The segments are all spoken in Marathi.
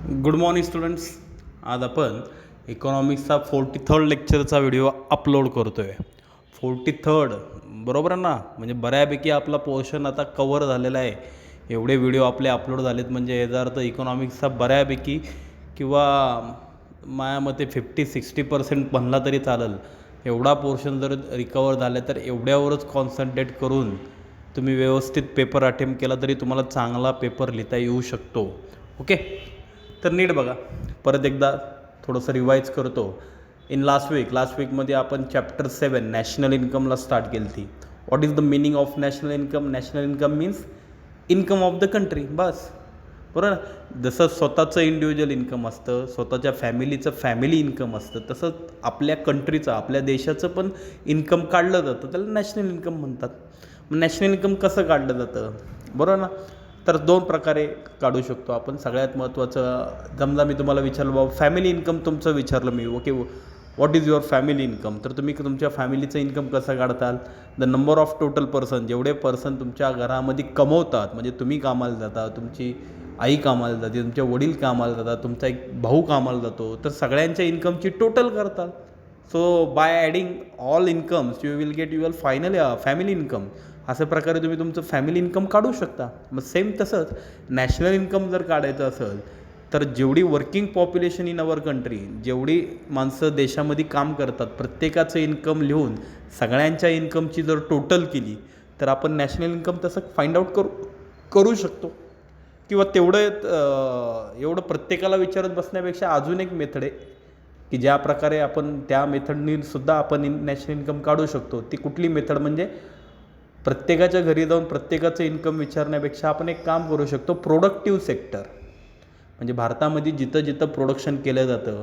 Good morning students. आज आपण इकॉनॉमिक्सचा 43rd लेक्चरचा व्हिडिओ अपलोड करतो आहे. 43rd बरोबर आहे ना, म्हणजे बऱ्यापैकी आपला पोर्शन आता कवर झालेला आहे. एवढे व्हिडिओ आपले अपलोड झालेत म्हणजे याचा अर्थ इकॉनॉमिक्सचा बऱ्यापैकी किंवा माझ्या मते 50-60% म्हणला तरी चालेल. एवढा पोर्शन जर रिकवर झाला तर एवढ्यावरच कॉन्सन्ट्रेट करून तुम्ही व्यवस्थित पेपर अटेम्प्ट केला तरी तुम्हाला चांगला पेपर लिहिता येऊ शकतो. ओके, तर नीट बघा, परत एकदा थोडंसं रिवाईज करतो. लास्ट वीकमध्ये आपण चॅप्टर 7 नॅशनल इन्कमला स्टार्ट केली ती. What is the meaning of national income? National income means income of the country, बस. बरोबर. जसं स्वतःचं इंडिव्हिज्युअल इन्कम असतं, स्वतःच्या फॅमिलीचं फॅमिली इन्कम असतं, तसंच आपल्या कंट्रीचं, आपल्या देशाचं पण इन्कम काढलं जातं, त्याला नॅशनल इन्कम म्हणतात. मग नॅशनल इन्कम कसं काढलं जातं, बरोबर ना? तर 2 प्रकारे काढू शकतो आपण. सगळ्यात महत्त्वाचं, समजा मी तुम्हाला विचारलं बाबा फॅमिली इन्कम तुमचं विचारलं मी, okay, what is your family income, तर तुम्ही तुमच्या फॅमिलीचं इन्कम कसं काढताल? The number of total person, जेवढे पर्सन तुमच्या घरामध्ये कमवतात, म्हणजे तुम्ही कामाला जाता, तुमची आई कामाला जाते, तुमचे वडील कामाला जातात, तुमचा एक भाऊ कामाला जातो, तर सगळ्यांच्या इन्कमची टोटल करतात. So by adding all incomes you will get your final family income. अशा प्रकारे तुम्ही तुमचं फॅमिली इन्कम काढू शकता. मग सेम तसंच नॅशनल इन्कम जर काढायचं असेल तर जेवढी working population in our country, जेवढी माणसं देशामध्ये काम करतात, प्रत्येकाचं इन्कम लिहून सगळ्यांच्या इन्कमची जर टोटल केली तर आपण नॅशनल इन्कम तसं फाइंड आउट करू शकतो. किंवा एवढं प्रत्येकाला विचारत बसण्यापेक्षा अजून एक मेथड आहे की ज्या प्रकारे आपण त्या मेथडनी सुद्धा आपण नॅशनल इन्कम काढू शकतो. ती कुठली मेथड? म्हणजे प्रत्येकाच्या घरी जाऊन प्रत्येकाचं इन्कम विचारण्यापेक्षा आपण एक काम करू शकतो, प्रोडक्टिव्ह सेक्टर. म्हणजे भारतामध्ये जिथं जिथं प्रोडक्शन केलं जातं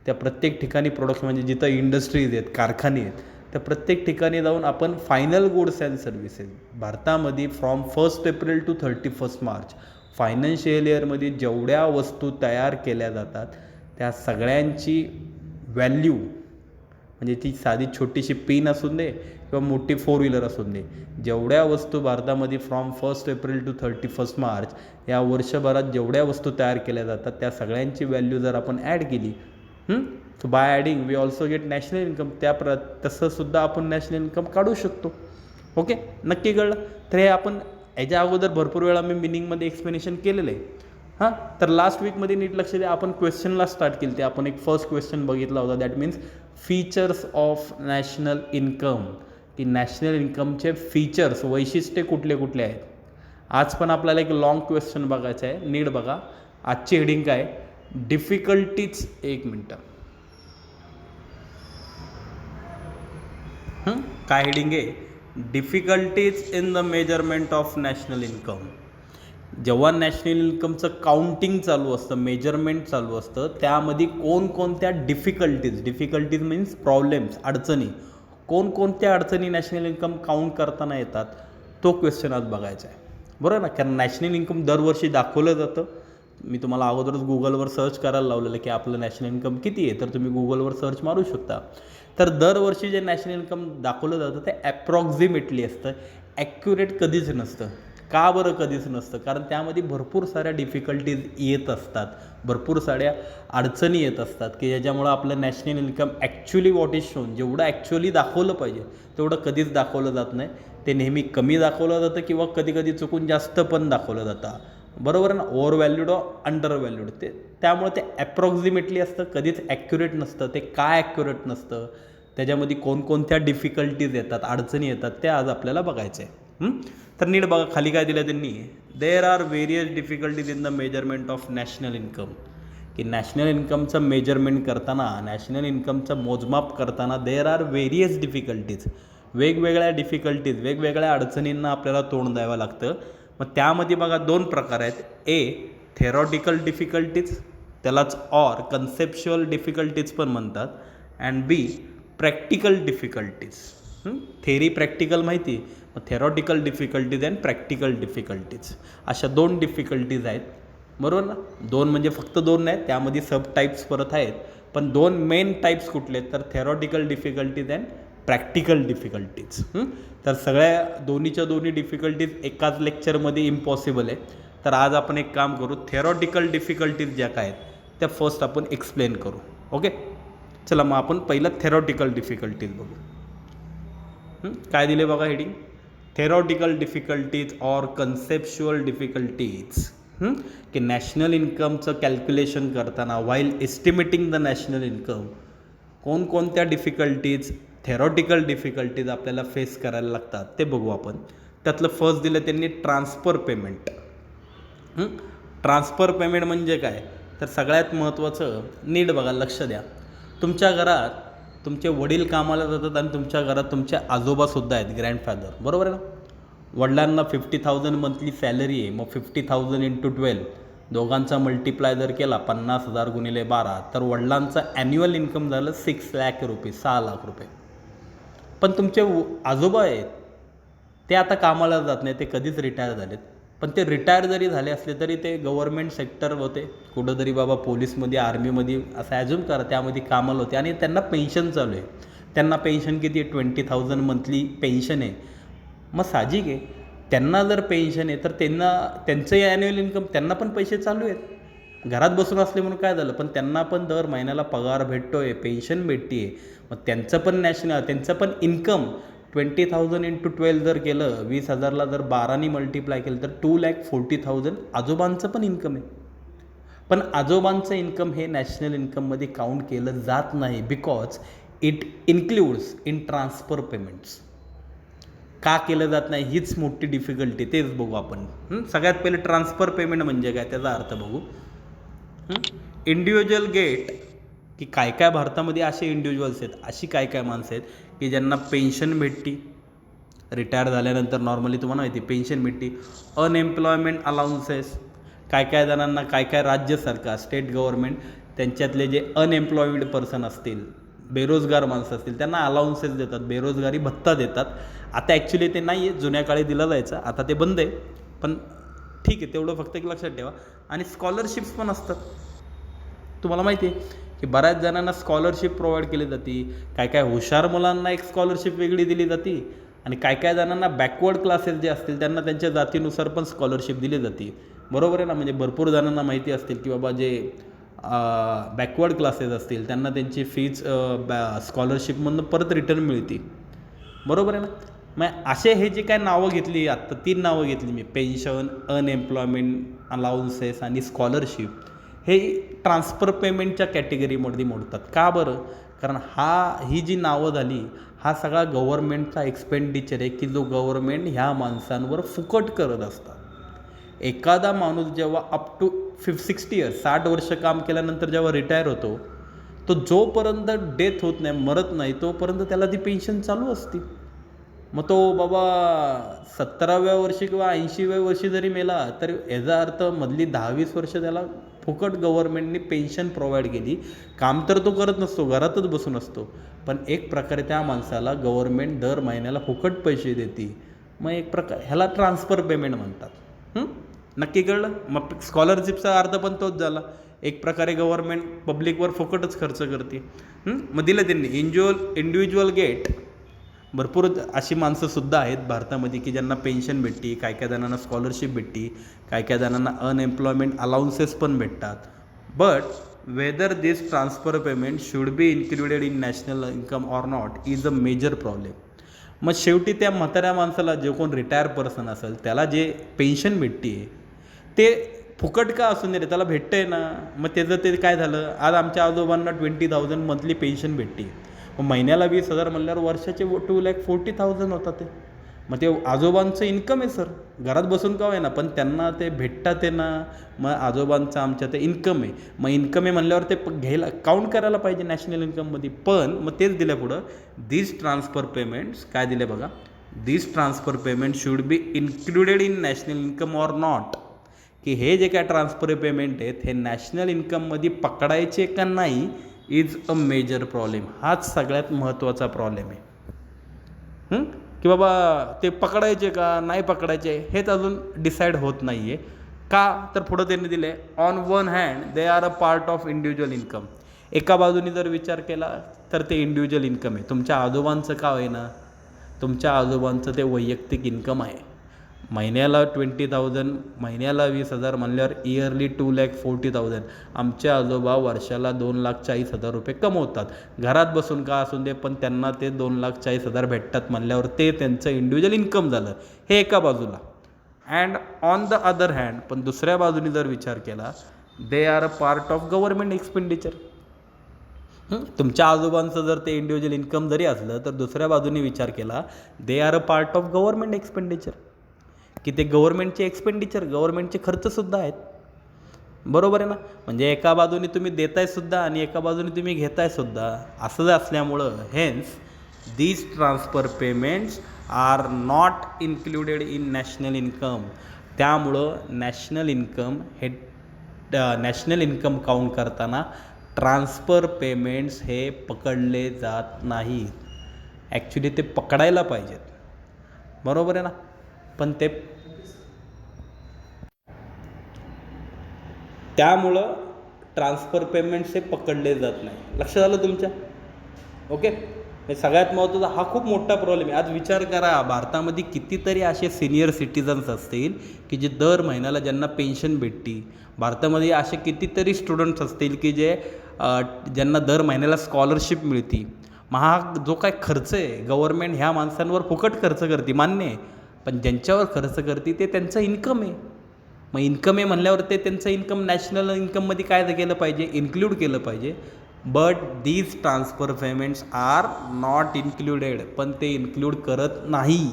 त्या प्रत्येक ठिकाणी प्रोडक्शन, म्हणजे जिथं इंडस्ट्रीज आहेत, कारखाने आहेत, त्या प्रत्येक ठिकाणी जाऊन आपण फायनल गुड्स अँड सर्व्हिसेस भारतामध्ये from 1 April to 31 March financial इयरमध्ये जेवढ्या वस्तू तयार केल्या जातात त्या सगळ्यांची व्हॅल्यू, म्हणजे ती साधी छोटीशी पेन असून दे किंवा मोठी 4 व्हीलर असून दे, जेवढ्या वस्तू भारतामध्ये फ्रॉम 1 एप्रिल टू 31 मार्च या वर्षभरात जेवढ्या वस्तू तयार केल्या जातात त्या सगळ्यांची व्हॅल्यू जर आपण ॲड केली, so by adding we also get national income. तसंसुद्धा आपण नॅशनल इन्कम काढू शकतो. ओके, नक्की कळलं? तर हे आपण याच्या अगोदर भरपूर वेळा मी मिनिंगमध्ये एक्सप्लेनेशन केलेलं आहे. तर लास्ट वीकमध्ये नीट लक्ष द्या, आपण क्वेश्चनला स्टार्ट केली ते. आपण एक फर्स्ट क्वेश्चन बघितला होता, that means features of national income, की नॅशनल इन्कमचे फीचर्स, वैशिष्ट्ये कुठले कुठले आहेत. आज पण आपल्याला एक लॉंग क्वेश्चन बघायचं आहे, नीट बघा. आजची हेडिंग काय? डिफिकल्टीज. एक मिनटं, काय हेडिंग आहे? Difficulties in the measurement of national income. जेव्हा नॅशनल इन्कमचं काउंटिंग चालू असतं, मेजरमेंट चालू असतं, त्यामध्ये कोणकोणत्या डिफिकल्टीज मीन्स प्रॉब्लेम्स, अडचणी, कोणकोणत्या अडचणी नॅशनल इन्कम काउंट करताना येतात, तो क्वेश्चन आज बघायचा आहे. बरोबर ना? कारण नॅशनल इन्कम दरवर्षी दाखवलं जातं. मी तुम्हाला अगोदरच गुगलवर सर्च करायला लावलेलं की आपलं नॅशनल इन्कम किती आहे, तर तुम्ही गुगलवर सर्च मारू शकता. तर दरवर्षी जे नॅशनल इन्कम दाखवलं जातं ते ॲप्रॉक्झिमेटली असतं, ॲक्युरेट कधीच नसतं. का बरं कधीच नसतं? कारण त्यामध्ये भरपूर साऱ्या डिफिकल्टीज येत असतात, भरपूर साऱ्या अडचणी येत असतात की ज्याच्यामुळं आपलं national income actually what is shown, जेवढं ॲक्च्युअली दाखवलं पाहिजे तेवढं कधीच दाखवलं जात नाही. ते नेहमी कमी दाखवलं जातं किंवा कधी कधी चुकून जास्त पण दाखवलं जातं. बरोबर ना? Over valued or under valued. त्यामुळे ते ॲप्रॉक्झिमेटली असतं, कधीच ॲक्युरेट नसतं. ते काय ॲक्युरेट नसतं, त्याच्यामध्ये कोणकोणत्या डिफिकल्टीज येतात, अडचणी येतात, ते आज आपल्याला बघायचं आहे. तर नीट बघा, खाली काय दिलं त्यांनी? There are various difficulties in the measurement of national income. की नॅशनल इन्कमचं मेजरमेंट करताना, नॅशनल इन्कमचं मोजमाप करताना देर आर व्हेरियस डिफिकल्टीज, वेगवेगळ्या डिफिकल्टीज, वेगवेगळ्या अडचणींना आपल्याला तोंड द्यावं लागतं. मग त्यामध्ये बघा 2 प्रकार आहेत. ए, थेरॉटिकल डिफिकल्टीज, त्यालाच ऑर कन्सेप्च्युअल डिफिकल्टीज पण म्हणतात. And b, practical difficulties. Theory practical माहिती, मग theoretical difficulties and practical difficulties, अशा 2 डिफिकल्टीज आहेत. बरोबर ना? 2 म्हणजे फक्त 2 नाही, त्यामध्ये सब टाईप्स परत आहेत. पण 2 मेन टाईप्स कुठले आहेत? तर theoretical difficulties and practical difficulties. तर सगळ्या दोन्ही डिफिकल्टीज एकाच लेक्चरमध्ये इम्पॉसिबल आहे. तर आज आपण एक काम करू, थेरॉटिकल डिफिकल्टीज ज्या काय आहेत त्या फर्स्ट आपण एक्सप्लेन करू. ओके, चला मग आपण पहिलं थेरॉटिकल डिफिकल्टीज बघू. काय दिले बघा heading, theoretical difficulties or conceptual difficulties. की नॅशनल इन्कमचं कॅल्क्युलेशन करताना while estimating the national income कोणकोणत्या डिफिकल्टीज, थेरॉटिकल डिफिकल्टीज आपल्याला फेस करायला लागतात ते बघू आपण. त्यातलं फर्स्ट दिलं त्यांनी ट्रान्सफर पेमेंट. ट्रान्सफर पेमेंट म्हणजे काय, तर सगळ्यात महत्त्वाचं नीट बघा, लक्ष द्या. तुमच्या घरात तुमचे वडील कामाला जातात आणि तुमच्या घरात तुमचे आजोबासुद्धा आहेत, ग्रँडफादर, बरोबर आहे ना. वडिलांना 50,000 मंथली सॅलरी आहे, मग 50,000 इंटू 12 दोघांचा मल्टिप्लाय जर केला 50,000 गुणिले 12 तर वडिलांचा ॲन्युअल इन्कम झालं 6 लाख रुपये, 6 लाख रुपये. पण तुमचे आजोबा आहेत ते आता कामाला जात नाही, ते कधीच रिटायर झालेत. पण ते रिटायर जरी झाले असले तरी ते गव्हर्मेंट सेक्टर होते, कुठंतरी बाबा पोलीसमध्ये, आर्मीमध्ये, असं ॲज्युम करा त्यामध्ये कामाला होते आणि त्यांना पेन्शन चालू आहे. त्यांना पेन्शन किती आहे, 20,000 मंथली पेन्शन आहे. मग साहजिक आहे, त्यांना जर पेन्शन आहे तर त्यांचंही ॲन्युअल इन्कम, त्यांना पण पैसे चालू आहेत. घरात बसून असले म्हणून काय झालं, पण त्यांना पण दर महिन्याला पगार भेटतो आहे, पेन्शन भेटते आहे. मग त्यांचं पण इन्कम 20,000 इंटू 12 जर केलं, 20,000ला जर 12नी मल्टिप्लाय केलं तर 2,40,000 आजोबांचं पण इन्कम आहे. पण आजोबांचं इन्कम हे नॅशनल इन्कममध्ये काउंट केलं जात नाही, because it includes in transfer payments. का केलं जात नाही हीच मोठी डिफिकल्टी, तेच बघू आपण. सगळ्यात पहिले ट्रान्सफर पेमेंट म्हणजे काय त्याचा अर्थ बघू. इंडिव्हिज्युअल गेट, की काय काय भारतामध्ये असे इंडिव्हिज्युअल्स आहेत, अशी काय काय माणसं आहेत की ज्यांना पेन्शन भेटती, रिटायर झाल्यानंतर नॉर्मली तुम्हाला माहिती पेन्शन भेटते. अनएम्प्लॉयमेंट अलाउन्सेस, काय काय जणांना काय काय राज्य सरकार, स्टेट गव्हर्नमेंट त्यांच्यातले जे अनएम्प्लॉईड पर्सन असतील, बेरोजगार माणसं असतील, त्यांना अलाउन्सेस देतात, बेरोजगारी भत्ता देतात. आता ॲक्च्युली ते नाही आहे, जुन्या काळी दिला जायचा, आता ते बंद आहे. पण ठीक आहे, तेवढं फक्त एक लक्षात ठेवा. आणि स्कॉलरशिप्स पण असतात. तुम्हाला माहिती आहे की बऱ्याच जणांना स्कॉलरशिप प्रोव्हाइड केली जाते. काय काय हुशार मुलांना एक स्कॉलरशिप वेगळी दिली जाते आणि काय काय जणांना बॅकवर्ड क्लासेस जे असतील त्यांना त्यांच्या जातीनुसार पण स्कॉलरशिप दिली जाते, बरोबर आहे ना. म्हणजे भरपूर जणांना माहिती असतील की बाबा जे बॅकवर्ड क्लासेस असतील त्यांना त्यांची फीज स्कॉलरशिपमधून परत रिटर्न मिळते, बरोबर आहे ना. मग असे हे जे काय नावं घेतली, आत्ता 3 नावं घेतली मी, पेन्शन, अनएम्प्लॉयमेंट अलाउन्सेस आणि स्कॉलरशिप, हे ट्रान्सफर पेमेंटच्या कॅटेगरीमध्ये मोडतात. का बरं, कारण ही जी नावं झाली हा सगळा गव्हर्नमेंटचा एक्सपेंडिचर आहे की जो गव्हर्नमेंट ह्या माणसांवर फुकट करत असतात. एखादा माणूस जेव्हा अप टू 60 इयर्स, 60 वर्ष काम केल्यानंतर जेव्हा रिटायर होतो, तो जोपर्यंत डेथ होत नाही, मरत नाही, तोपर्यंत त्याला ती पेन्शन चालू असते. मग तो बाबा 70व्या वर्षी किंवा 80व्या वर्षी जरी मेला तर याचा अर्थ मधली 10-20 वर्ष त्याला फुकट गव्हर्नमेंटने पेन्शन प्रोव्हाइड केली. काम तर तो करत नसतो, घरातच बसून असतो, पण एक प्रकारे त्या माणसाला गव्हर्नमेंट दर महिन्याला फुकट पैसे देते. मग एक प्रकार ह्याला ट्रान्सफर पेमेंट म्हणतात. नक्की कळलं. मग स्कॉलरशिपचा अर्थ पण तोच झाला, एक प्रकारे गव्हर्नमेंट पब्लिकवर फुकटच खर्च करते. मग दिलं त्यांनी इंडिव्हिज्युअल गेट. भरपूर अशी माणसंसुद्धा आहेत भारतामध्ये की ज्यांना पेन्शन भेटते, काय काय जणांना स्कॉलरशिप भेटते, काय काय जणांना अनएम्प्लॉयमेंट अलाउन्सेस पण भेटतात. But whether this transfer payment should be included in national income or not is a major problem. मग शेवटी त्या म्हाताऱ्या माणसाला, जे कोण रिटायर पर्सन असेल, त्याला जे पेन्शन भेटते ते फुकट का असून नाही रे, त्याला भेटतं आहे ना. मग त्याचं ते काय झालं, आज आमच्या आजोबांना 20,000 मंथली पेन्शन भेटते, मग महिन्याला 20,000 म्हणल्यावर वर्षाचे 2,40,000 होतात ते. मग ते आजोबांचं इन्कम आहे सर, घरात बसून का आहे ना, पण त्यांना ते भेटतात आहे ना. मग आजोबांचं आमच्या ते इन्कम आहे, मग इन्कम आहे म्हणल्यावर ते घ्यायला काउंट करायला पाहिजे नॅशनल इन्कममध्ये. पण मग तेच दिलं पुढं, दिस ट्रान्सफर पेमेंट्स, काय दिले बघा, this transfer payment should be included in national income or not. की हे जे काय ट्रान्सफर पेमेंट आहेत हे नॅशनल इन्कममध्ये पकडायचे का नाही इज अ मेजर प्रॉब्लेम. हाच सगळ्यात महत्त्वाचा प्रॉब्लेम आहे. की बाबा ते पकडायचे का नाही पकडायचे हेच अजून डिसाईड होत नाही आहे. का तर पुढं त्यांनी दिले, on one hand they are a part of individual income. एका बाजूने जर विचार केला तर ते इंडिव्हिज्युअल इन्कम आहे. तुमच्या आजोबांचं का होईना, तुमच्या आजोबांचं ते वैयक्तिक इन्कम आहे. महिन्याला 20,000, महिन्याला 20,000 म्हणल्यावर इयरली 2,40,000. आमचे आजोबा वर्षाला 2,40,000 रुपये कमवतात. घरात बसून का असून दे, पण त्यांना ते 2,40,000 भेटतात म्हणल्यावर ते त्यांचं इंडिव्हिज्युअल इन्कम झालं. हे एका बाजूला. And on the other hand, पण दुसऱ्या बाजूने जर विचार केला, they are a part of government expenditure. तुमच्या आजोबांचं जर ते इंडिव्हिज्युअल इन्कम जरी असलं, तर दुसऱ्या बाजूने विचार केला, they are a part of government expenditure, की ते गव्हर्नमेंटचे एक्सपेंडिचर, गव्हर्नमेंटचे खर्चसुद्धा आहेत. बरोबर आहे ना. म्हणजे एका बाजूने तुम्ही देतायसुद्धा आणि एका बाजूने तुम्ही घेतायसुद्धा. असं असल्यामुळं hence these transfer payments are not included in national income. त्यामुळं नॅशनल इन्कम काउंट करताना ट्रान्सफर पेमेंट्स हे पकडले जात नाहीत. ॲक्च्युली ते पकडायला पाहिजेत. बरोबर आहे ना. पण ते त्यामुळं ट्रान्सफर पेमेंट्स हे पकडले जात नाही. लक्षात आलं तुमच्या? ओके. हे सगळ्यात महत्त्वाचा हा खूप मोठा प्रॉब्लेम आहे. आज विचार करा, भारतामध्ये कितीतरी असे सिनियर सिटीजन्स असतील की जे दर महिन्याला ज्यांना पेन्शन भेटते. भारतामध्ये असे कितीतरी स्टुडंट्स असतील की जे ज्यांना दर महिन्याला स्कॉलरशिप मिळते. महाग जो काय खर्च आहे गव्हर्नमेंट ह्या माणसांवर फुकट खर्च करते, मान्य आहे. पण ज्यांच्यावर खर्च करते ते त्यांचं इन्कम आहे. मग इन्कम आहे म्हणल्यावर ते त्यांचं इन्कम नॅशनल इन्कममध्ये काय केलं पाहिजे, इन्क्ल्यूड केलं पाहिजे. But these transfer payments are not included. पण ते इन्क्ल्यूड करत नाही.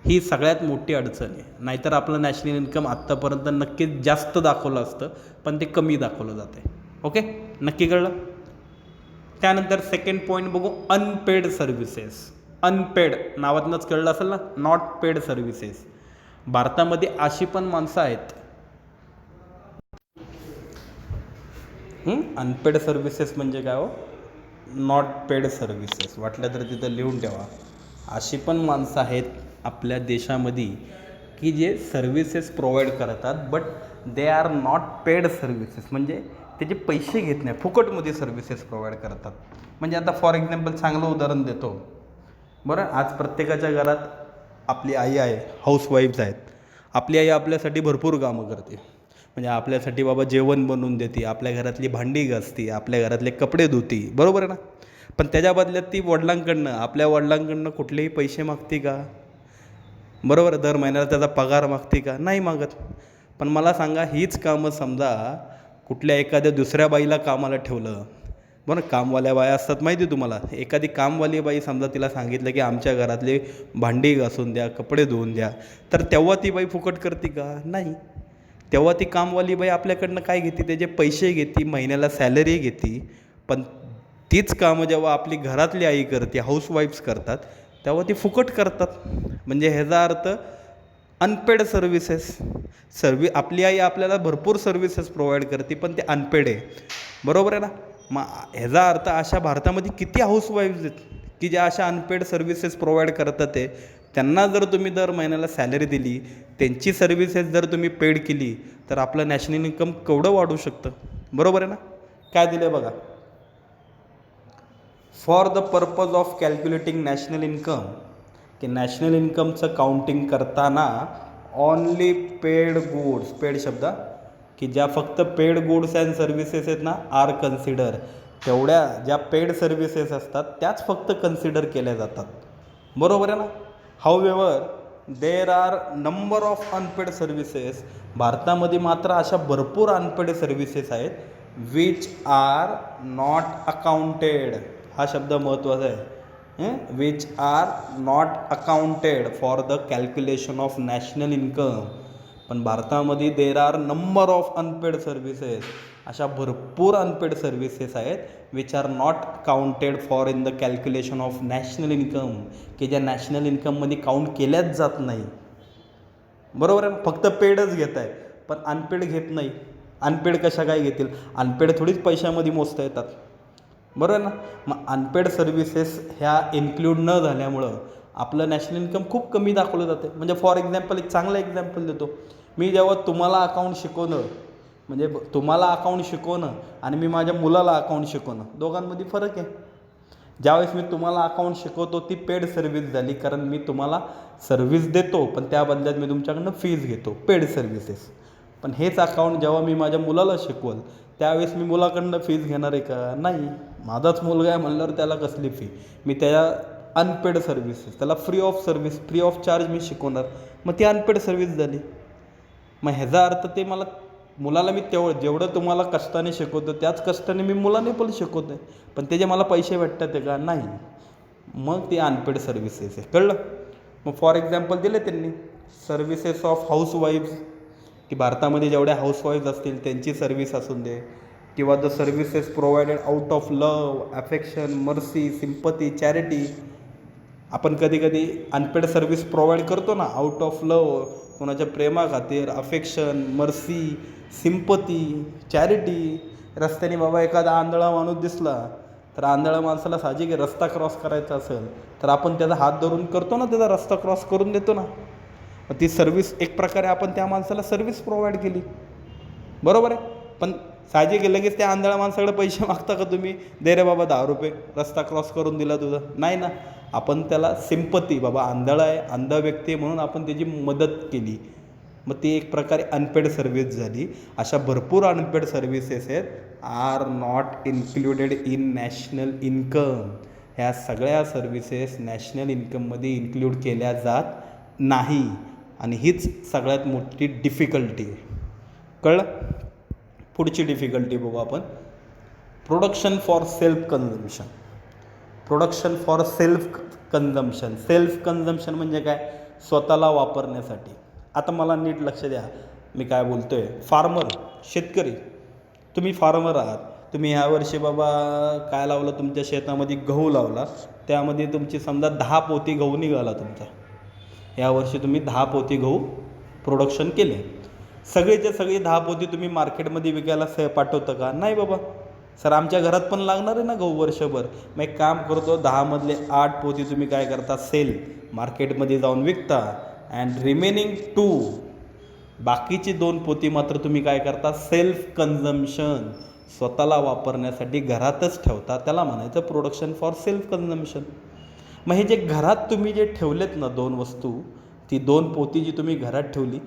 ही सगळ्यात मोठी अडचण आहे. नाहीतर आपलं नॅशनल इन्कम आत्तापर्यंत नक्कीच जास्त दाखवलं असतं, पण ते कमी दाखवलं जातं आहे. ओके, नक्की कळलं? त्यानंतर सेकंड पॉईंट बघू, अनपेड सर्व्हिसेस. अनपेड नावातनंच कळलं असेल ना, नॉट पेड सर्व्हिसेस. भारतामध्ये अशी पण माणसं आहेत. अनपेड सर्व्हिसेस म्हणजे काय हो? Not paid services. वाटलं तर तिथं लिहून ठेवा. अशी पण माणसं आहेत आपल्या देशामध्ये की जे सर्व्हिसेस प्रोव्हाइड करतात, but they are not paid services. म्हणजे त्याचे पैसे घेत नाही, फुकटमध्ये सर्व्हिसेस प्रोव्हाइड करतात. म्हणजे आता फॉर एक्झाम्पल चांगलं उदाहरण देतो. बरं, आज प्रत्येकाच्या घरात आपली आई आहे, हाऊसवाईफ्स आहेत. आपली आई आपल्यासाठी भरपूर कामं करते. म्हणजे आपल्यासाठी बाबा जेवण बनवून देते, आपल्या घरातली भांडी घासते, आपल्या घरातले कपडे धुते. बरोबर आहे ना. पण त्याच्या बदल्यात ती आपल्या वडिलांकडनं कुठलेही पैसे मागते का? बरोबर, दर महिन्याला त्याचा पगार मागते का? नाही मागत. पण मला सांगा, हीच कामं समजा कुठल्या एखाद्या दुसऱ्या बाईला कामाला ठेवलं. बरं, कामवाल्या बाया असतात माहिती आहे तुम्हाला. एखादी कामवाली बाई समजा तिला सांगितलं की आमच्या घरातले भांडी घासून द्या, कपडे धुवून द्या, तर तेव्हा ती बाई फुकट करते का? नाही. तेव्हा ती कामवाली बाई आपल्याकडनं काय घेते? त्याचे पैसे घेते, महिन्याला सॅलरी घेते. पण तीच कामं जेव्हा आपली घरातली आई करते, हाऊसवाईफ्स करतात, तेव्हा ती फुकट करतात. म्हणजे ह्याचा अर्थ अनपेड सर्व्हिसेस. आपली आई आपल्याला भरपूर सर्व्हिसेस प्रोव्हाइड करते, पण ते अनपेड आहे. बरोबर आहे ना. मग ह्याचा अर्थ अशा भारतामध्ये किती हाऊसवाईफ्स आहेत की ज्या अशा अनपेड सर्व्हिसेस प्रोव्हाइड करतात आहे. त्यांना जर तुम्ही दर महिन्याला सॅलरी दिली, त्यांची सर्व्हिसेस जर तुम्ही पेड केली, तर आपलं नॅशनल इन्कम केवढं वाढू शकतं. बरोबर आहे ना. काय दिलं आहे बघा, for the purpose of calculating national income, की नॅशनल इन्कमचं काउंटिंग करताना ऑनली पेड गुड्स, पेड शब्द, की ज्या फक्त पेड गुड्स अँड सर्व्हिसेस आहेत ना, आर कन्सिडर. तेवढ्या ज्या पेड सर्व्हिसेस असतात त्याच फक्त कन्सिडर केल्या जातात. बरोबर आहे ना. However there are number of unpaid services. भारतामध्ये मात्र अशा भरपूर अनपेड सर्व्हिसेस आहेत विच आर नॉट अकाउंटेड. हा शब्द महत्त्वाचा आहे. Which are not accounted for the calculation of national income. पण भारतामध्ये there are number of unpaid services. अशा भरपूर अनपेड सर्व्हिसेस आहेत which are not counted for in the calculation of national income, की ज्या नॅशनल इन्कममध्ये काउंट केल्याच जात नाही. बरोबर आहे. फक्त पेडच घेत आहे, पण अनपेड घेत नाही. अनपेड कशा काय घेतील? अनपेड थोडीच पैशामध्ये मोजता येतात. बरोबर ना. मग अनपेड सर्व्हिसेस ह्या इन्क्ल्यूड न झाल्यामुळं आपलं नॅशनल इन्कम खूप कमी दाखवलं जाते. म्हणजे फॉर एक्झाम्पल एक चांगलं एक्झाम्पल देतो. मी जेव्हा तुम्हाला अकाउंट शिकवणं, म्हणजे तुम्हाला अकाउंट शिकवणं आणि मी माझ्या मुलाला अकाउंट शिकवणं, दोघांमध्ये फरक आहे. ज्यावेळेस मी तुम्हाला अकाउंट शिकवतो ती पेड सर्व्हिस झाली, कारण मी तुम्हाला सर्व्हिस देतो पण त्या बदल्यात मी तुमच्याकडनं फीज घेतो, पेड सर्व्हिसेस. पण हेच अकाउंट जेव्हा मी माझ्या मुलाला शिकवल त्यावेळेस मी मुलाकडनं फीज घेणार आहे का? नाही. माझाच मुलगा आहे म्हणल्यावर त्याला कसली फी? मी त्या अनपेड सर्व्हिसेस, त्याला free of service, free of charge मी शिकवणार, मग ती अनपेड सर्व्हिस झाली. मग ह्याचा अर्थ ते मला मुलाला मी जेवढं तुम्हाला कष्टाने शिकवतो त्याच कष्टाने मी मुलाने पण शिकवतो आहे, पण त्याचे मला पैसे भेटतात आहे का? नाही. मग ती अनपेड सर्व्हिसेस आहे. कळलं? मग फॉर एक्झाम्पल दिले त्यांनी सर्व्हिसेस ऑफ हाऊसवाईफ्स, की भारतामध्ये जेवढ्या हाऊसवाईफ्स असतील त्यांची सर्व्हिस असून दे, किंवा the services provided out of love, affection, mercy, sympathy, charity. आपण कधी कधी अनपेड सर्व्हिस प्रोव्हाइड करतो ना, आउट ऑफ लव, कोणाच्या प्रेमाखातीर, अफेक्शन, मर्सी, सिम्पती, चॅरिटी. रस्त्याने बाबा एखादा आंधळा माणूस दिसला तर आंधळा माणसाला साहजिक आहे, रस्ता क्रॉस करायचा असेल तर आपण त्याचा हात धरून करतो ना, त्याचा रस्ता क्रॉस करून देतो ना. मग ती सर्व्हिस एक प्रकारे आपण त्या माणसाला सर्व्हिस प्रोव्हाइड केली, बरोबर आहे. पण साहजिक आहे लगेच त्या आंधळ्या माणसाकडे पैसे मागता का तुम्ही? दे रे बाबा 10 रुपये, रस्ता क्रॉस करून दिला तुझा? नाही ना. आपण त्याला सिम्पती, बाबा आंधळा आहे, अंध व्यक्ती म्हणून आपण त्याची मदत केली, मग ती एक प्रकारे अनपेड सर्व्हिस झाली. अशा भरपूर अनपेड सर्व्हिसेस आहेत, are not included in national income. ह्या सगळ्या सर्व्हिसेस नॅशनल इन्कममध्ये इन्क्लूड केल्या जात नाही, आणि हीच सगळ्यात मोठी डिफिकल्टी आहे. कळलं? पुढची डिफिकल्टी बघू आपण. Production for self consumption. Production for self consumption. Self consumption म्हणजे काय? स्वतःला वापरण्यासाठी. आता मला नीट लक्ष द्या मी काय बोलतो आहे. फार्मर, शेतकरी, तुम्ही फार्मर आहात. तुम्ही ह्यावर्षी बाबा काय लावलं, तुमच्या शेतामध्ये गहू लावला, त्यामध्ये तुमची समजा 10 पोती गहू निघाला तुमचा. यावर्षी तुम्ही 10 पोती गहू प्रोडक्शन केले. सगळीच्या सगळी 10 पोती तुम्ही मार्केटमध्ये विकायला पाठवतं का? नाही बाबा. सर आमच्या घरात पण लागणार आहे ना गहू वर्षभर. मग एक काम करतो, 10 मधले 8 पोती तुम्ही काय करता? सेल, मार्केटमध्ये जाऊन विकता. अँड रिमेनिंग 2, बाकीची 2 पोती मात्र तुम्ही काय करता? सेल्फ कन्झम्पशन, स्वतःला वापरण्यासाठी घरातच ठेवता. त्याला म्हणायचं प्रोडक्शन फॉर सेल्फ कन्झम्पशन. मग हे जे घरात तुम्ही जे ठेवलेत ना 2 वस्तू, ती 2 पोती जी तुम्ही घरात ठेवली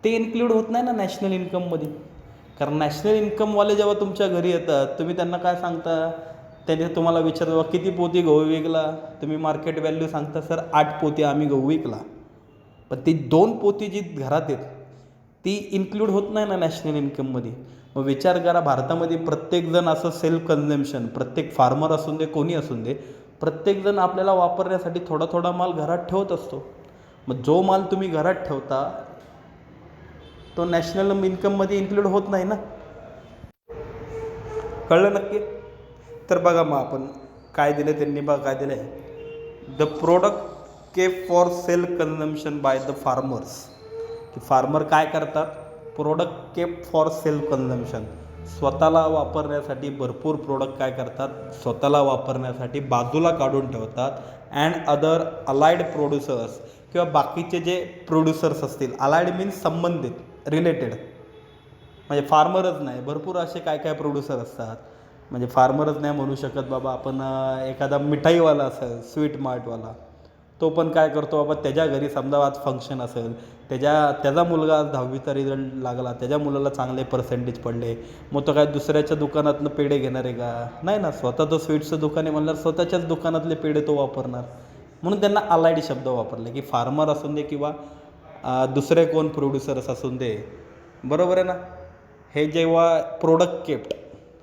ते इन्क्लूड होत नाही ना नॅशनल इन्कममध्ये. कारण नॅशनल इन्कमवाले जेव्हा तुमच्या घरी येतात तुम्ही त्यांना काय सांगता? त्याने तुम्हाला विचारतो किती पोती गहू विकला? तुम्ही मार्केट व्हॅल्यू सांगता सर 8 पोती आम्ही गहू विकला. पण ती 2 पोती जी घरात आहेत ती इन्क्लूड होत नाही ना नॅशनल इन्कममध्ये. मग विचार करा, भारतामध्ये प्रत्येकजण असं सेल्फ कन्झम्पशन, प्रत्येक फार्मर असून दे कोणी असून दे, प्रत्येकजण आपल्याला वापरण्यासाठी थोडा थोडा माल घरात ठेवत असतो. मग जो माल तुम्ही घरात ठेवता तो नॅशनल इन्कममध्ये इन्क्लूड होत नाही ना. कळलं नक्की? तर बघा मग आपण काय दिलं त्यांनी, बघा काय दिलं आहे. The product kept for self consumption by the farmers. की फार्मर काय करतात? Product kept for self consumption, स्वतःला वापरण्यासाठी भरपूर प्रोडक्ट काय करतात? स्वतःला वापरण्यासाठी बाजूला काढून ठेवतात. अँड अदर अलाइड प्रोड्युसर्स, किंवा बाकीचे जे प्रोड्युसर्स असतील, अलाइड मीन्स संबंधित, रिलेटेड, म्हणजे फार्मरच नाही, भरपूर असे काय काय प्रोड्युसर असतात. म्हणजे फार्मरच नाही म्हणू शकत बाबा आपण. एखादा मिठाईवाला असेल, स्वीट मार्टवाला, तो पण काय करतो बाबा, त्याच्या घरी समजा आज फंक्शन असेल, त्याचा मुलगा आज 10वीचा रिझल्ट लागला, त्याच्या मुलाला चांगले पर्सेंटेज पडले, मग तो काय दुसऱ्याच्या दुकानातनं पेढे घेणार आहे का? नाही ना. स्वतःचं स्वीटचं दुकान आहे म्हणल्यावर स्वतःच्याच दुकानातले पेढे तो वापरणार. म्हणून त्यांना अलाइड शब्द वापरले, की फार्मर असून दे किंवा दुसरे कोण प्रोड्युसर्स असून दे, बरोबर आहे ना. हे जेव्हा प्रोडक्ट केप्ट,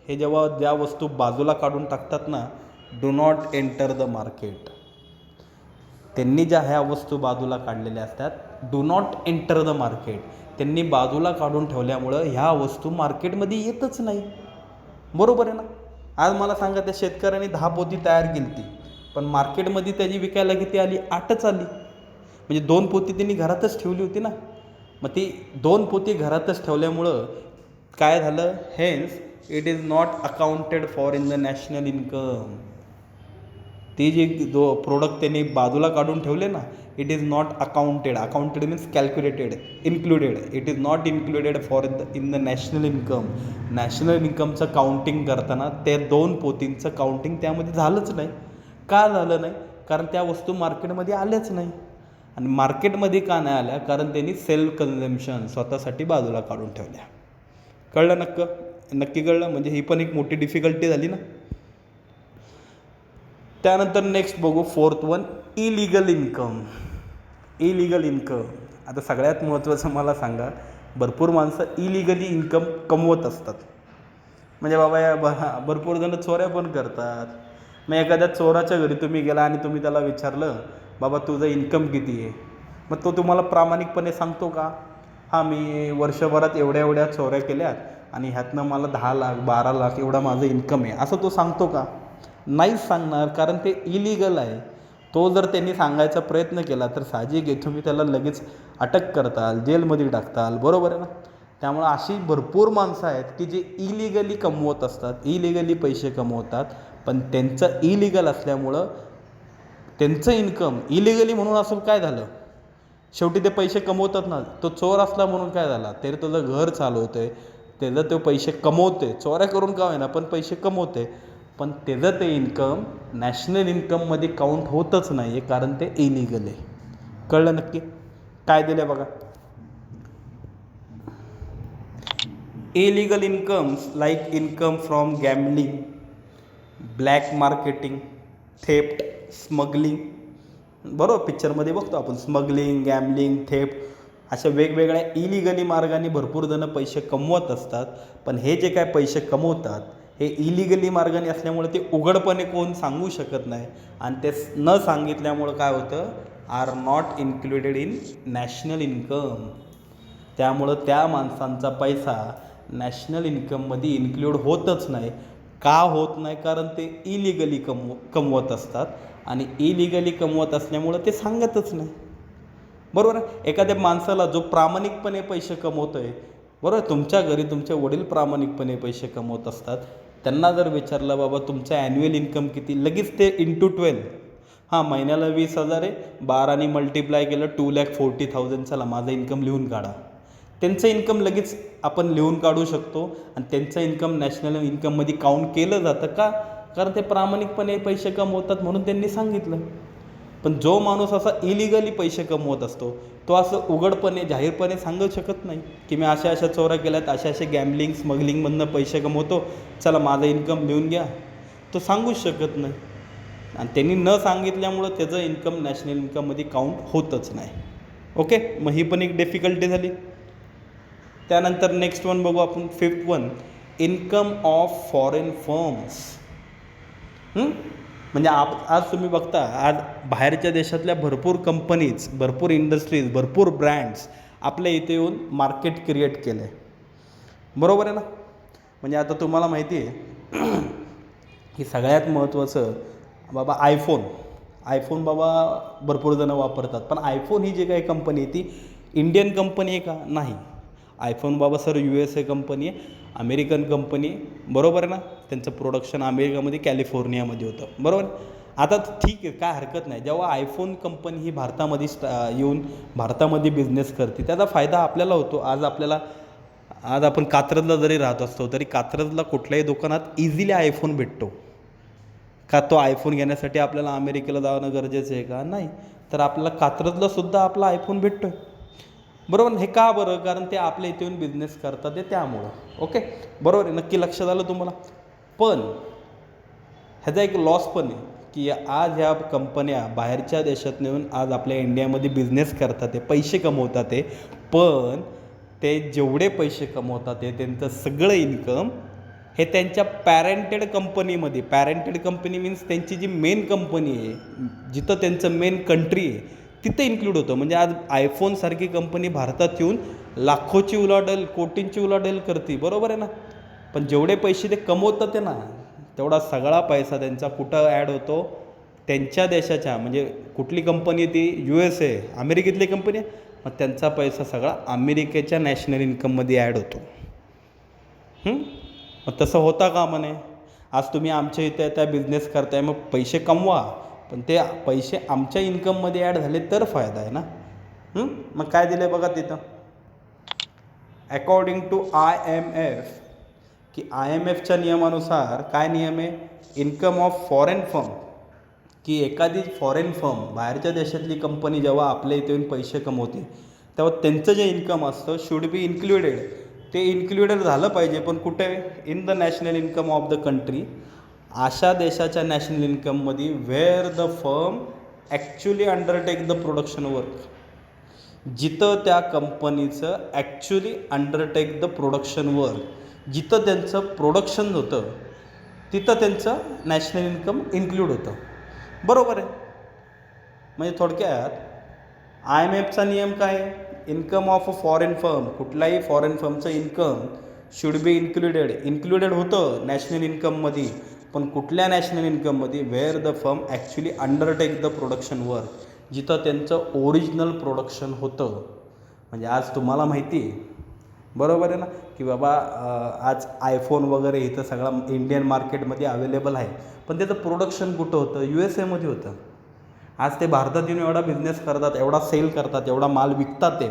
हे जेव्हा ज्या वस्तू बाजूला काढून टाकतात ना, do not enter the market. त्यांनी ज्या ह्या वस्तू बाजूला काढलेल्या असतात, do not enter the market, त्यांनी बाजूला काढून ठेवल्यामुळं ह्या वस्तू मार्केटमध्ये येतच नाही, बरोबर आहे ना. आज मला सांगा, त्या शेतकऱ्यांनी 10 पोती तयार केली ती, पण मार्केटमध्ये त्याची विकायला किती आली? 8च आली. म्हणजे 2 पोती त्यांनी घरातच ठेवली होती ना. मग ती 2 पोती घरातच ठेवल्यामुळं काय झालं? Hence it is not accounted for in the national income. ती जी प्रोडक्ट त्यांनी बाजूला काढून ठेवले ना, it is not accounted. Accounted means calculated, included. It is not included for in the national income. National इन्कमचं काउंटिंग करताना त्या 2 पोतींचं काउंटिंग त्यामध्ये झालंच नाही. का झालं नाही? कारण त्या वस्तू मार्केटमध्ये आल्याच नाही. आणि मार्केटमध्ये का नाही आल्या? कारण त्यांनी सेल्फ कन्झम्पशन स्वतःसाठी बाजूला काढून ठेवल्या. कळलं नक्की कळलं? म्हणजे ही पण एक मोठी डिफिकल्टी झाली ना. त्यानंतर नेक्स्ट बघू 4th one, illegal income. Illegal income आता सगळ्यात महत्त्वाचं मला सांगा, भरपूर माणसं इलिगली इन्कम कमवत असतात. म्हणजे बाबा या भरपूर जण चोऱ्या पण करतात. मग एखाद्या चोराच्या घरी तुम्ही गेला आणि तुम्ही त्याला विचारलं, बाबा तुझं इन्कम किती आहे? मग तो तुम्हाला प्रामाणिकपणे सांगतो का? हां, मी वर्षभरात एवढ्या एवढ्या चोऱ्या केल्यात आणि ह्यातनं मला 10 लाख 12 लाख एवढा माझं इन्कम आहे, असं तो सांगतो का? नाहीच सांगणार, कारण ते इलिगल आहे. तो जर त्यांनी सांगायचा प्रयत्न केला तर साहजिक आहे तुम्ही त्याला लगेच अटक करताल, जेलमध्ये टाकताल, बरोबर आहे ना. त्यामुळं अशी भरपूर माणसं आहेत की जे इलिगली कमवत असतात, इलिगली पैसे कमवतात, पण त्यांचं इलिगल असल्यामुळं त्यांचं इन्कम इलिगली म्हणून असं काय झालं? शेवटी ते पैसे कमवतात ना. तो चोर असला म्हणून काय झाला? ते तुझं घर चालवतं आहे, त्याचं तो पैसे कमवते, चोऱ्या करून का होईना पण पैसे कमवते, पण त्याचं ते इन्कम नॅशनल इन्कममध्ये काउंट होतच नाही आहे, कारण ते इलिगल आहे. कळलं नक्की? काय दिलं बघा. Illegal incomes like income from gambling, black marketing, theft, smuggling. बरोबर, पिक्चरमध्ये बघतो आपण स्मगलिंग, गॅम्बलिंग, थेफ्ट, अशा वेगवेगळ्या इलिगली मार्गाने भरपूर जण पैसे कमवत असतात. पण हे जे काय पैसे कमवतात हे इलिगली मार्गाने असल्यामुळे ते उघडपणे कोण सांगू शकत नाही. आणि ते न सांगितल्यामुळं काय होतं? Are not included in national income. त्यामुळं त्या माणसांचा पैसा नॅशनल इन्कममध्ये इन्क्लूड होतच नाही. का होत नाही? कारण ते इलिगली कमवत असतात आणि इलिगली कमवत असल्यामुळं ते सांगतच नाही. बरोबर आहे. एखाद्या माणसाला जो प्रामाणिकपणे पैसे कमवतो आहे, बरोबर, तुमच्या घरी तुमचे वडील प्रामाणिकपणे पैसे कमवत असतात, त्यांना जर विचारलं बाबा तुमचं ॲन्युअल इन्कम किती, लगेच ते इंटू 12, हां महिन्याला 20,000 आहे, 12ने मल्टिप्लाय केलं 2,40,000, चला माझं इन्कम लिहून काढा. त्यांचं इन्कम लगेच आपण लिहून काढू शकतो आणि त्यांचं इन्कम नॅशनल इन्कममध्ये काउंट केलं जातं का? कारण ते प्रामाणिकपणे पैसे कमवतात म्हणून त्यांनी सांगितलं. पण जो माणूस असा इलिगली पैसे कमवत असतो तो असं उघडपणे जाहीरपणे सांगू शकत नाही की मी अशा अशा चोऱ्या केल्यात, असे गॅम्बलिंग स्मगलिंगमधनं पैसे कमवतो, चला माझं इन्कम लिहून घ्या. तो सांगूच शकत नाही. आणि त्यांनी न सांगितल्यामुळं त्याचं इन्कम नॅशनल इन्कममध्ये काउंट होतच नाही. ओके, मग ही पण एक डिफिकल्टी झाली. त्यानंतर नेक्स्ट वन बघू आपण 5th one, income of foreign firms. म्हणजे आज तुम्ही बघता, आज बाहेरच्या देशातल्या भरपूर कंपनीज, भरपूर इंडस्ट्रीज, भरपूर ब्रँड्स आपल्या इथे येऊन मार्केट क्रिएट केलं आहे. बरोबर आहे ना. म्हणजे आता तुम्हाला माहिती आहे की सगळ्यात महत्त्वाचं बाबा आयफोन बाबा भरपूर जणं वापरतात, पण आयफोन ही जी काही कंपनी आहे ती इंडियन कंपनी आहे का? नाही. आयफोन बाबा सर USA कंपनी आहे, अमेरिकन कंपनी आहे, बरोबर आहे ना. त्यांचं प्रोडक्शन अमेरिकामध्ये कॅलिफोर्नियामध्ये होतं, बरोबर. आता ठीक आहे, काय हरकत नाही. जेव्हा आयफोन कंपनी ही भारतामध्ये येऊन भारतामध्ये बिझनेस करते त्याचा फायदा आपल्याला होतो. आज आपण कात्रजला जरी राहत असतो तरी कात्रजला कुठल्याही दुकानात इझिली आयफोन भेटतो का? तो आयफोन घेण्यासाठी आपल्याला अमेरिकेला जाणं गरजेचं आहे का? नाही. तर आपल्याला कात्रजला सुद्धा आपला आयफोन भेटतो आहे, बरोबर. हे का बरं? कारण ते आपल्या इथे येऊन बिझनेस करतात ते त्यामुळं. ओके, बरोबर आहे. नक्की लक्षात आलं तुम्हाला. पण ह्याचा एक लॉस पण आहे की आज ह्या कंपन्या बाहेरच्या देशात नेऊन आज आपल्या इंडियामध्ये बिझनेस करतात, ते पैसे कमवतात ते, पण ते जेवढे पैसे कमवतात ते त्यांचं सगळं इन्कम हे त्यांच्या पॅरेंटेड कंपनीमध्ये, पॅरेंटेड कंपनी मीन्स त्यांची जी मेन कंपनी आहे, जिथं त्यांचं मेन कंट्री आहे, तिथं इन्क्लूड होतं. म्हणजे आज आयफोनसारखी कंपनी भारतात येऊन लाखोची उलाढाल, कोटींची उलाढाल करते, बरोबर आहे ना. पण जेवढे पैसे ते कमवतात ते ना, तेवढा सगळा पैसा त्यांचा कुठं ॲड होतो? त्यांच्या देशाच्या, म्हणजे कुठली कंपनी ती USA अमेरिकेतली कंपनी आहे, मग त्यांचा पैसा सगळा अमेरिकेच्या नॅशनल इन्कममध्ये ॲड होतो. मग तसं होता का म्हणे? आज तुम्ही आमच्या इथे त्या बिझनेस करताय, मग पैसे कमवा, पण ते पैसे आमच्या इन्कममध्ये ॲड झाले तर फायदा आहे ना. मग काय दिलं बघा तिथं, अकॉर्डिंग टू IMF, की IMFच्या नियमानुसार काय नियम आहे? इन्कम ऑफ फॉरेन फर्म की एखादी फॉरेन फर्म, बाहेरच्या देशातली कंपनी जेव्हा आपल्या इथे येऊन पैसे कमवते तेव्हा त्यांचं जे इन्कम असतं शुड बी इन्क्लुडेड. ते इन्क्लुडेड झालं पाहिजे, पण कुठे? In the national income of the country. अशा देशाच्या नॅशनल इन्कममध्ये where the firm actually undertake the production work. जिथं त्या कंपनीचं actually undertake the production work, जिथं त्यांचं प्रोडक्शन होतं तिथं त्यांचं नॅशनल इन्कम इन्क्लूड होतं. बरोबर आहे. म्हणजे थोडक्यात IMFचा नियम काय आहे? Income of a foreign firm, कुठलाही फॉरेन फर्मचं इन्कम शुड बी इन्क्लुडेड होतं नॅशनल इन्कममध्ये. पण कुठल्या नॅशनल इन्कममध्ये? Where the firm actually undertake the production work, जिथं त्यांचं ओरिजिनल प्रोडक्शन होतं. म्हणजे आज तुम्हाला माहिती आहे, बरोबर आहे ना, की बाबा आज आयफोन वगैरे इथं सगळा इंडियन मार्केटमध्ये अवेलेबल आहे, पण त्याचं प्रोडक्शन कुठं होतं? USA मध्ये होतं. आज ते भारतात येऊन एवढा बिझनेस करतात, एवढा सेल करतात, एवढा माल विकतात. ते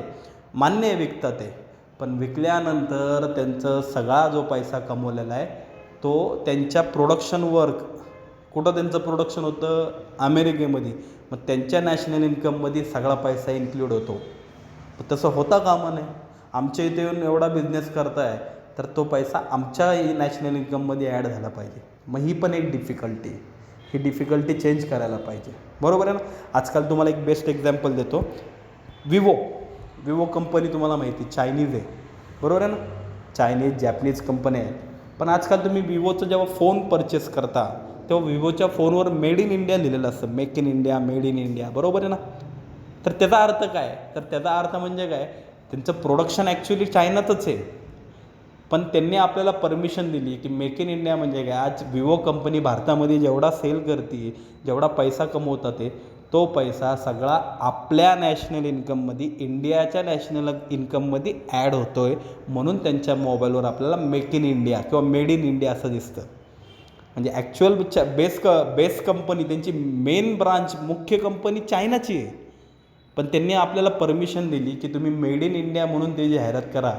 मान्य आहे, विकतात ते, पण विकल्यानंतर त्यांचं सगळा जो पैसा कमवलेला आहे तो त्यांच्या प्रोडक्शन वर्क, कुठं त्यांचं प्रोडक्शन होतं? अमेरिकेमध्ये. मग त्यांच्या नॅशनल इन्कममध्ये सगळा पैसा इन्क्लूड होतो. तसं होता कामा नये. आमच्या इथे येऊन एवढा बिझनेस करताय तर तो पैसा आमच्या नॅशनल इन्कममध्ये ॲड झाला पाहिजे. मग ही पण एक डिफिकल्टी, ही डिफिकल्टी चेंज करायला पाहिजे. बरोबर आहे ना. आजकाल तुम्हाला एक बेस्ट एक्झाम्पल देतो. विवो कंपनी तुम्हाला माहिती चायनीज आहे, बरोबर आहे ना. चायनीज जॅपनीज कंपनी आहे. पण आजकाल तुम्ही विवोचं जेव्हा फोन परचेस करता तेव्हा विवोच्या फोनवर मेड इन इंडिया लिहिलेलं असतं, make in India, made in India, बरोबर आहे ना. तर त्याचा अर्थ काय? तर त्याचा अर्थ म्हणजे काय? त्यांचं प्रोडक्शन ॲक्च्युली चायनातच आहे, पण त्यांनी आपल्याला परमिशन दिली की मेक इन इंडिया म्हणजे काय? आज विवो कंपनी भारतामध्ये जेवढा सेल करते, जेवढा पैसा कमवतात तो पैसा सगळा आपल्या नॅशनल इन्कममध्ये, इंडियाच्या नॅशनल इन्कममध्ये ॲड होतो आहे. म्हणून त्यांच्या मोबाईलवर आपल्याला मेक इन इंडिया किंवा मेड इन इंडिया असं दिसतं. म्हणजे ॲक्च्युअल बेस कंपनी, त्यांची मेन ब्रांच, मुख्य कंपनी चायनाची आहे, पण त्यांनी आपल्याला परमिशन दिली की तुम्ही मेड इन इंडिया म्हणून ते जाहिरात करा,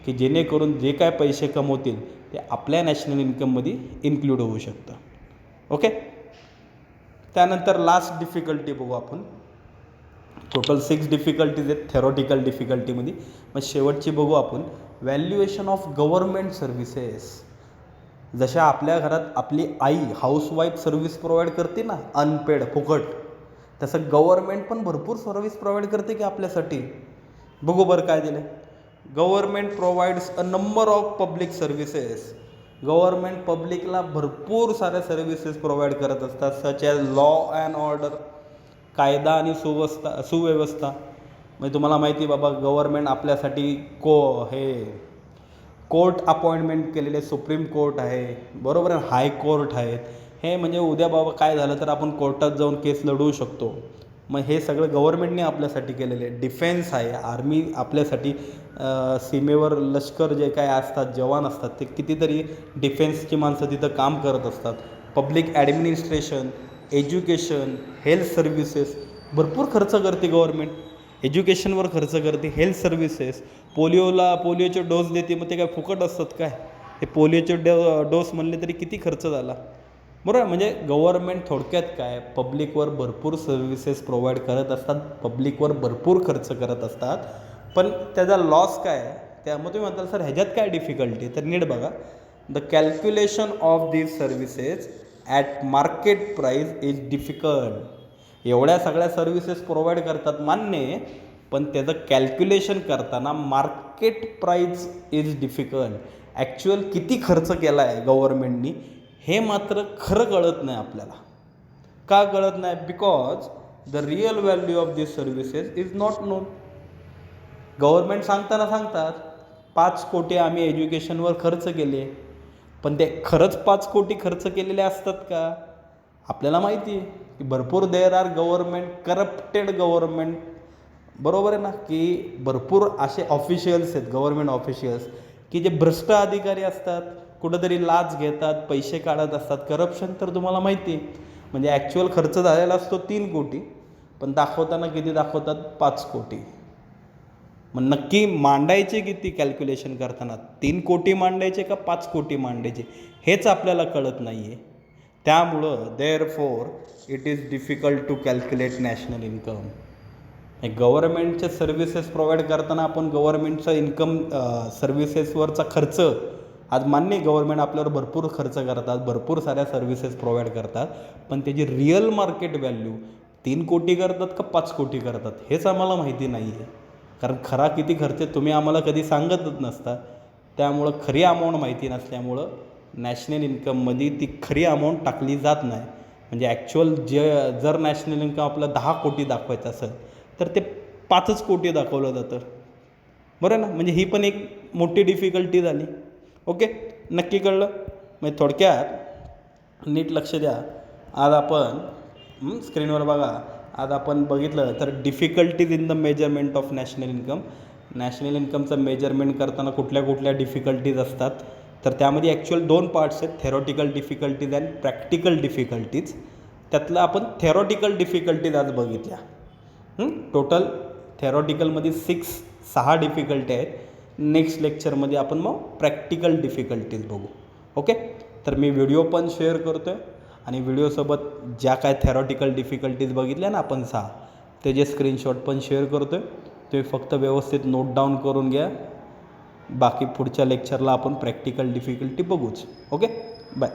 की जेणेकरून जे काय पैसे कमवतील ते आपल्या नॅशनल इन्कममध्ये इन्क्लूड होऊ शकतं. ओके. त्यानंतर लास्ट डिफिकल्टी बघू आपण. टोटल 6 डिफिकल्टीज आहेत थेरॉटिकल डिफिकल्टीमध्ये. मग शेवटची बघू आपण, व्हॅल्युएशन ऑफ गव्हर्मेंट सर्व्हिसेस. जशा आपल्या घरात आपली आई हाऊसवाईफ सर्व्हिस प्रोव्हाइड करते ना, अनपेड, फुकट, तसं गव्हर्मेंट पण भरपूर सर्व्हिस प्रोव्हाइड करते की आपल्यासाठी. बघू बरं काय दिलं. Government provides a number of public services. Government पब्लिकला भरपूर साऱ्या सर्व्हिसेस प्रोव्हाइड करत असतात, such as law and order, कायदा आणि सुव्यवस्था. म्हणजे तुम्हाला माहिती बाबा, गव्हर्मेंट आपल्यासाठी कोर्ट अपॉइंटमेंट केलेले, सुप्रीम कोर्ट आहे, बरोबर आहे, हायकोर्ट आहेत. हे म्हणजे उद्या बाबा काय झालं तर आपण कोर्टात जाऊन केस लढवू शकतो. मग हे सगळं गव्हर्मेंटने आपल्यासाठी केलेलं आहे. डिफेन्स आहे, आर्मी आपल्यासाठी, सीमेवर लष्कर जे काय असतात, जवान असतात, ते कितीतरी डिफेन्सची माणसं तिथं काम करत असतात. Public administration, education, health services, भरपूर खर्च करते गव्हर्मेंट. एज्युकेशनवर खर्च करते, हेल्थ सर्व्हिसेस, पोलिओचे डोस देते. मग ते काय फुकट असतात काय? हे पोलिओचे डोस म्हणले तरी किती खर्च झाला, बरोबर. म्हणजे गव्हर्मेंट थोडक्यात काय, पब्लिकवर भरपूर सर्व्हिसेस प्रोव्हाइड करत असतात, पब्लिकवर भरपूर खर्च करत असतात. पण त्याचा लॉस काय? त्यामुळे तुम्ही म्हणताल सर ह्याच्यात काय डिफिकल्टी? तर नीट बघा. The calculation of these services at market price is difficult. एवढ्या सगळ्या सर्व्हिसेस प्रोव्हाइड करतात, मान्य, पण त्याचं कॅल्क्युलेशन करताना market price is difficult. Actual किती खर्च केला आहे गव्हर्मेंटनी हे मात्र खरं कळत नाही आपल्याला. का कळत नाही? Because the real value of this services is not non. Government सांगतात 5 कोटी आम्ही एज्युकेशनवर खर्च केले, पण ते खरंच 5 कोटी खर्च केलेले असतात का? आपल्याला माहिती आहे की भरपूर देर आर करप्टेड गव्हर्मेंट, बरोबर आहे ना, की भरपूर असे ऑफिशियल्स आहेत, गव्हर्मेंट ऑफिशियल्स, की जे भ्रष्ट अधिकारी असतात, कुठंतरी लाच घेतात, पैसे काढत असतात, करप्शन तर तुम्हाला माहिती आहे. म्हणजे ॲक्च्युअल खर्च झालेला असतो 3 कोटी, पण दाखवताना किती दाखवतात? 5 कोटी. मग नक्की मांडायचे किती कॅल्क्युलेशन करताना? 3 कोटी मांडायचे का 5 कोटी मांडायचे हेच आपल्याला कळत नाही आहे. त्यामुळं therefore it is difficult to calculate national income. गव्हर्नमेंटचे सर्व्हिसेस प्रोव्हाइड करताना आपण गव्हर्नमेंटचा इन्कम सर्व्हिसेसवरचा खर्च, आज मान्य गव्हर्नमेंट आपल्यावर भरपूर खर्च करतात, भरपूर साऱ्या सर्व्हिसेस प्रोव्हाइड करतात, पण त्याची रिअल मार्केट व्हॅल्यू 3 कोटी करतात का 5 कोटी करतात हेच आम्हाला माहिती नाही आहे. कारण खरा किती खर्च तुम्ही आम्हाला कधी सांगतच नसता. त्यामुळं खरी अमाऊंट माहिती नसल्यामुळं नॅशनल इन्कममध्ये ती खरी अमाऊंट टाकली जात नाही. म्हणजे ॲक्च्युअल जर नॅशनल इन्कम आपलं 10 कोटी दाखवायचं असेल तर ते 5च कोटी दाखवलं जातं. बरं ना, म्हणजे ही पण एक मोठी डिफिकल्टी झाली. ओके, नक्की कळलं. म्हणजे थोडक्यात नीट लक्ष द्या. आज आपण स्क्रीनवर बघा, आज आपण बघितलं तर difficulties in the measurement of national income. National इन्कमचं मेजरमेंट करताना कुठल्या कुठल्या डिफिकल्टीज असतात, तर त्यामध्ये ॲक्च्युअल 2 पार्ट्स आहेत, theoretical difficulties and practical difficulties. त्यातलं आपण थेरॉटिकल डिफिकल्टीज आज बघितल्या. टोटल थेरॉटिकलमध्ये 6 डिफिकल्टी आहेत. नेक्स्ट लेक्चरमध्ये आपण मग प्रॅक्टिकल डिफिकल्टीज बघू. ओके, तर मी व्हिडिओ पण शेअर करतो आहे आणि व्हिडिओसोबत ज्या काय थेरॉटिकल डिफिकल्टीज बघितल्या ना आपण 6, त्याचे स्क्रीनशॉट पण शेअर करतो आहे. तुम्ही फक्त व्यवस्थित नोट डाऊन करून घ्या. बाकी पुढच्या लेक्चरला आपण प्रॅक्टिकल डिफिकल्टी बघूच. Okay, bye.